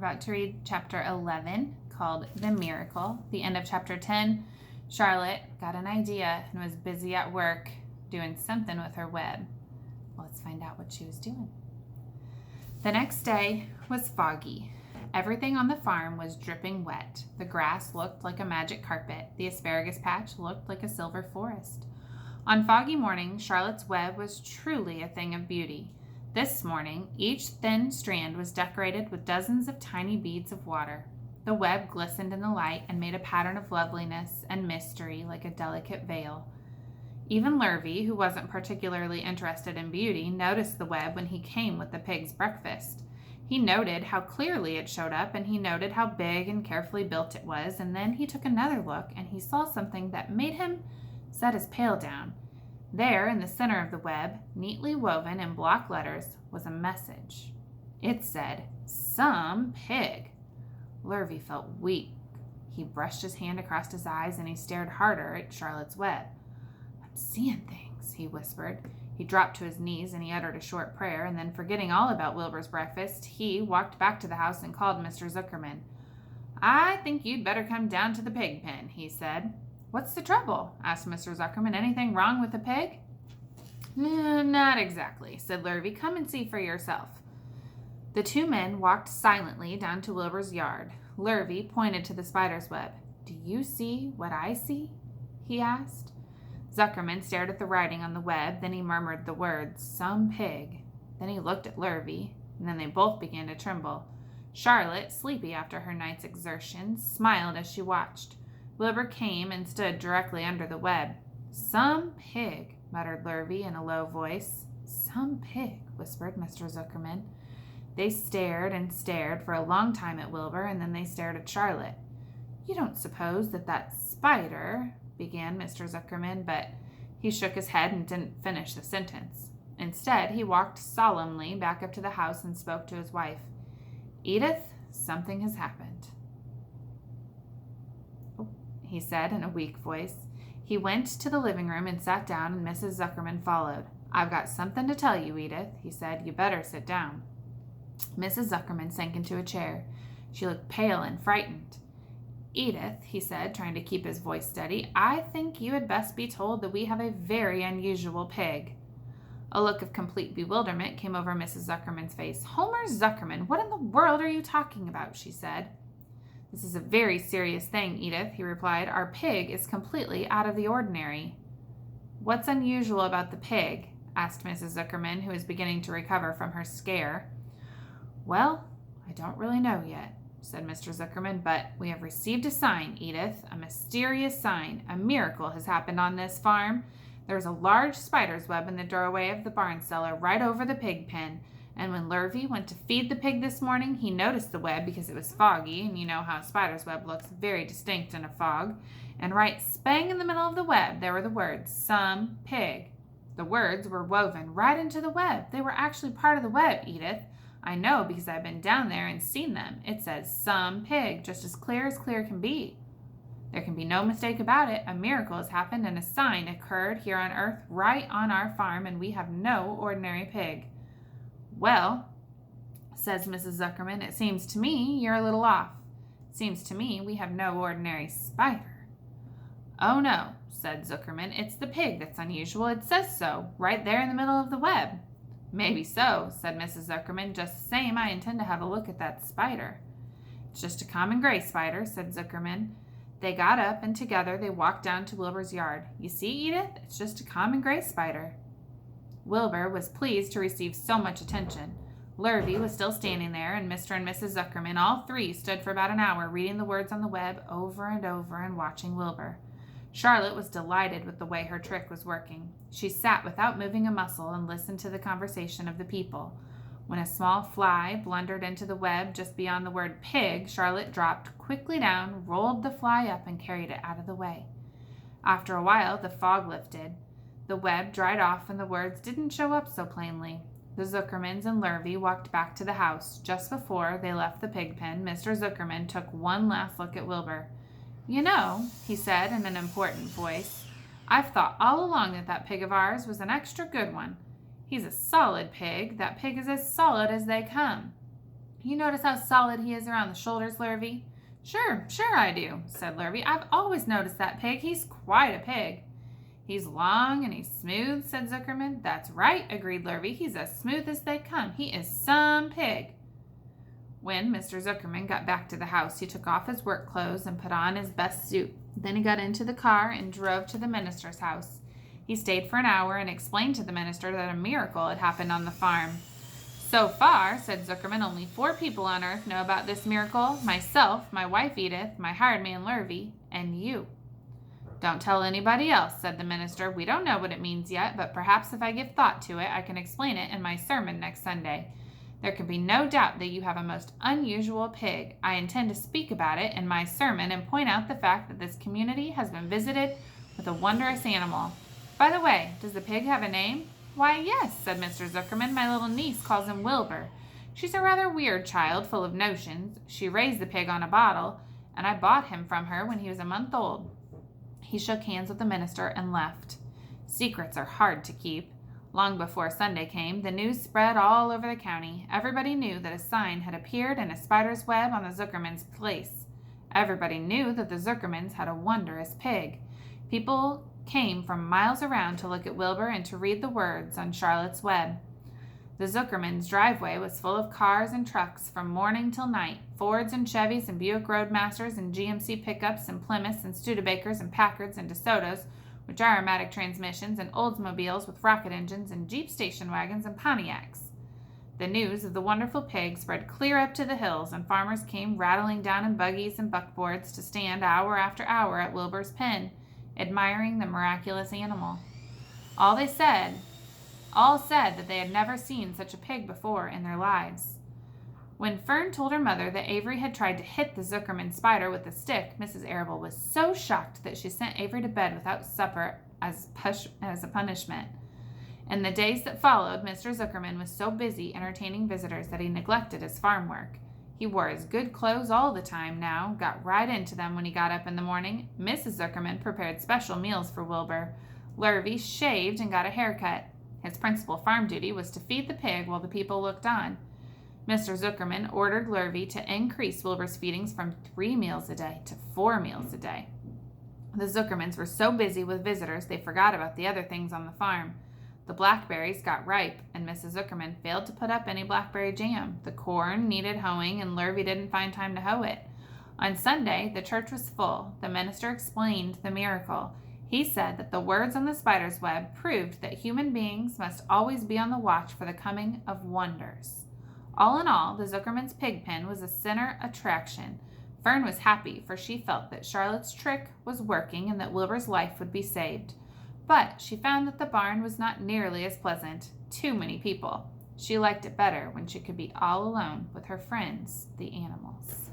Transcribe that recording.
We're about to read chapter 11 called The Miracle. The end of chapter 10, Charlotte got an idea and was busy at work doing something with her web. Let's find out what she was doing. The next day was foggy. Everything on the farm was dripping wet. The grass looked like a magic carpet. The asparagus patch looked like a silver forest. On foggy mornings, Charlotte's web was truly a thing of beauty. This morning, each thin strand was decorated with dozens of tiny beads of water. The web glistened in the light and made a pattern of loveliness and mystery like a delicate veil. Even Lurvy, who wasn't particularly interested in beauty, noticed the web when he came with the pig's breakfast. He noted how clearly it showed up, and he noted how big and carefully built it was, and then he took another look, and he saw something that made him set his pail down. There, in the center of the web, neatly woven in block letters, was a message. It said, "Some pig." Lurvy felt weak. He brushed his hand across his eyes, and he stared harder at Charlotte's web. "I'm seeing things," he whispered. He dropped to his knees, and he uttered a short prayer, and then, forgetting all about Wilbur's breakfast, he walked back to the house and called Mr. Zuckerman. "I think you'd better come down to the pig pen," he said. "What's the trouble?" asked Mr. Zuckerman. "Anything wrong with the pig?" "Not exactly," said Lurvy. "Come and see for yourself." The two men walked silently down to Wilbur's yard. Lurvy pointed to the spider's web. "Do you see what I see?" he asked. Zuckerman stared at the writing on the web, then he murmured the words, "Some pig." Then he looked at Lurvy, and then they both began to tremble. Charlotte, sleepy after her night's exertions, smiled as she watched. Wilbur came and stood directly under the web. "Some pig," muttered Lurvy in a low voice. "Some pig," whispered Mr. Zuckerman. They stared and stared for a long time at Wilbur, and then they stared at Charlotte. "You don't suppose that spider," began Mr. Zuckerman, but he shook his head and didn't finish the sentence. Instead, he walked solemnly back up to the house and spoke to his wife. "Edith, something has happened," he said in a weak voice. He went to the living room and sat down, and Mrs. Zuckerman followed. "I've got something to tell you, Edith," he said. "You better sit down." Mrs. Zuckerman sank into a chair. She looked pale and frightened. "Edith," he said, trying to keep his voice steady, "I think you had best be told that we have a very unusual pig." A look of complete bewilderment came over Mrs. Zuckerman's face. "Homer Zuckerman, what in the world are you talking about?" she said. "This is a very serious thing, Edith," he replied. "Our pig is completely out of the ordinary." "What's unusual about the pig?" asked Mrs. Zuckerman, who was beginning to recover from her scare. "Well, I don't really know yet," said Mr. Zuckerman, "but we have received a sign, Edith, a mysterious sign. A miracle has happened on this farm. There's a large spider's web in the doorway of the barn cellar right over the pig pen, and when Lurvy went to feed the pig this morning, he noticed the web because it was foggy, and you know how a spider's web looks very distinct in a fog, and right spang in the middle of the web there were the words, 'Some pig.' The words were woven right into the web. They were actually part of the web, Edith. I know because I've been down there and seen them. It says 'Some pig,' just as clear can be. There can be no mistake about it. A miracle has happened and a sign occurred here on earth right on our farm, and we have no ordinary pig." "Well," says Mrs. Zuckerman, "it seems to me you're a little off. It seems to me we have no ordinary spider." "Oh no," said Zuckerman, "it's the pig that's unusual. It says so, right there in the middle of the web." "Maybe so," said Mrs. Zuckerman. "Just the same, I intend to have a look at that spider." "It's just a common gray spider," said Zuckerman. They got up, and together they walked down to Wilbur's yard. "You see, Edith, it's just a common gray spider." Wilbur was pleased to receive so much attention. Lurvy was still standing there, and Mr. and Mrs. Zuckerman, all three, stood for about an hour reading the words on the web over and over and watching Wilbur. Charlotte was delighted with the way her trick was working. She sat without moving a muscle and listened to the conversation of the people. When a small fly blundered into the web just beyond the word pig, Charlotte dropped quickly down, rolled the fly up, and carried it out of the way. After a while, the fog lifted. The web dried off, and the words didn't show up so plainly. The Zuckermans and Lurvy walked back to the house. Just before they left the pig pen, Mr. Zuckerman took one last look at Wilbur. "You know," he said in an important voice, "I've thought all along that pig of ours was an extra good one. He's a solid pig. That pig is as solid as they come." You notice how solid he is around the shoulders, Lurvy? Sure I do, said Lurvy. I've always noticed that pig. He's quite a pig. He's long and he's smooth, said Zuckerman. That's right, agreed Lurvy. He's as smooth as they come. He is some pig. When Mr. Zuckerman got back to the house, he took off his work clothes and put on his best suit. Then he got into the car and drove to the minister's house. He stayed for an hour and explained to the minister that a miracle had happened on the farm. So far, said Zuckerman, only 4 people on earth know about this miracle: myself, my wife Edith, my hired man Lurvy, and you. Don't tell anybody else, said the minister. We don't know what it means yet, but perhaps if I give thought to it, I can explain it in my sermon next Sunday. There can be no doubt that you have a most unusual pig. I intend to speak about it in my sermon and point out the fact that this community has been visited with a wondrous animal. By the way, does the pig have a name? Why, yes, said Mr. Zuckerman. My little niece calls him Wilbur. She's a rather weird child, full of notions. She raised the pig on a bottle, and I bought him from her when he was a month old. He shook hands with the minister and left. Secrets are hard to keep. Long before Sunday came, the news spread all over the county. Everybody knew that a sign had appeared in a spider's web on the Zuckermans' place. Everybody knew that the Zuckermans had a wondrous pig. People came from miles around to look at Wilbur and to read the words on Charlotte's web. The Zuckermans' driveway was full of cars and trucks from morning till night. Fords and Chevys and Buick Roadmasters and GMC pickups and Plymouths and Studebakers and Packards and DeSotos with gyromatic transmissions, and Oldsmobiles with rocket engines, and Jeep station wagons and Pontiacs. The news of the wonderful pig spread clear up to the hills, and farmers came rattling down in buggies and buckboards to stand hour after hour at Wilbur's pen, admiring the miraculous animal. All said that they had never seen such a pig before in their lives. When Fern told her mother that Avery had tried to hit the Zuckerman spider with a stick, Mrs. Arable was so shocked that she sent Avery to bed without supper as a punishment. In the days that followed, Mr. Zuckerman was so busy entertaining visitors that he neglected his farm work. He wore his good clothes all the time now, got right into them when he got up in the morning. Mrs. Zuckerman prepared special meals for Wilbur. Lurvy shaved and got a haircut. His principal farm duty was to feed the pig while the people looked on. Mr. Zuckerman ordered Lurvy to increase Wilbur's feedings from 3 meals a day to 4 meals a day. The Zuckermans were so busy with visitors they forgot about the other things on the farm. The blackberries got ripe, and Mrs. Zuckerman failed to put up any blackberry jam. The corn needed hoeing, and Lurvy didn't find time to hoe it. On Sunday, the church was full. The minister explained the miracle. He said that the words on the spider's web proved that human beings must always be on the watch for the coming of wonders. All in all, the Zuckerman's pig pen was a center attraction. Fern was happy, for she felt that Charlotte's trick was working and that Wilbur's life would be saved. But she found that the barn was not nearly as pleasant. Too many people. She liked it better when she could be all alone with her friends, the animals.